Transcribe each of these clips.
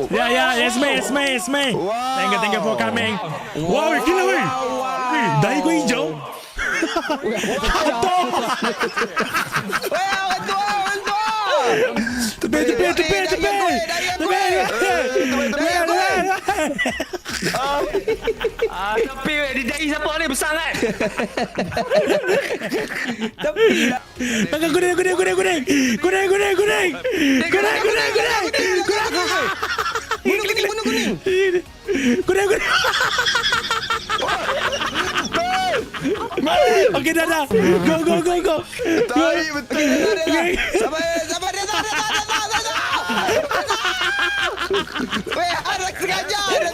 It's me. Thank you for coming. Wow, gila weh. Dahi kau hijau. Hantu. Tepi. Tapi di dahi siapa ni besar kan? Tangan kuning. Bunuh kuning. Kuning. Okey dah. Go. Tahi betul. Sabar dia. Weh, ada sengaja dah.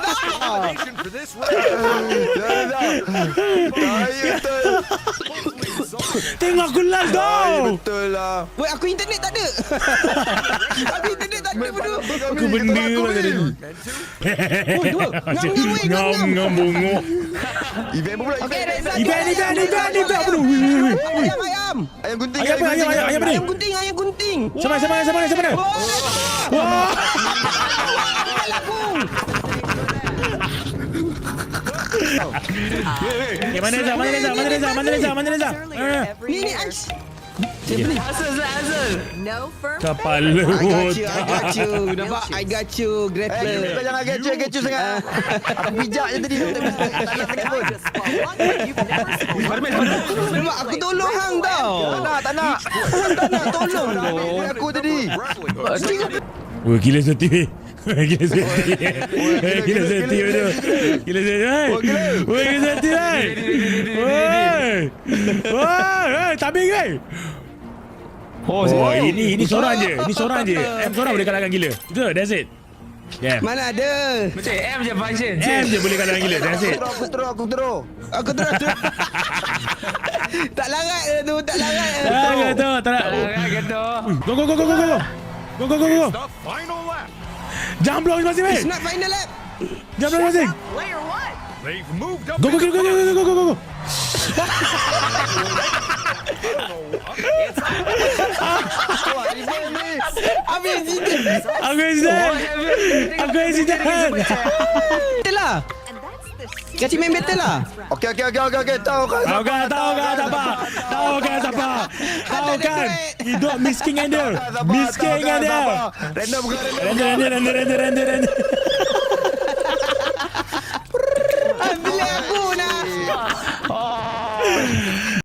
Tahi betul. Tengok aku last Tahi tau. betul lah. Weh, aku internet tak ada. Bodoh. Aku benda macam ni. Ngam bungo. Event pula. Okey, Reza. Event apa tu? Ayam. Ayam gunting. Ayam apa ni? Ayam gunting. Sama. Wah. Mana Reza? Ni Ais. Hazel. No firm Kepala I got otak. you. Nampak? I got you. Grappler. Kau jangan kecoh sangat. Aku bijak je tadi. Tak nak sangat pun. just for one that you've never seen. Nampak? Aku tolong hang tau. Tak nak. Tak nak tolong tu. Aku tadi. Wah, gila seti weh. Gila seti betul. Gila seti weh. Tabing weh. Oh, ini seorang je. M seorang boleh kalahkan gila. Betul, that's it. Yeah. Mana ada? Macam M je function. M je boleh kalahkan gila, that's it. Aku terus. Aku terus. Tak larat tu. Tak nak. Go. Jangan block masing weh. It's not final lap. Jangan block masing. Player one. Go. Aku accident. Betul lah. And that's the Kasih main battle lah. Okey. Tahu kan. Tahu kan. Hidup miskin ada. Random bukan Render.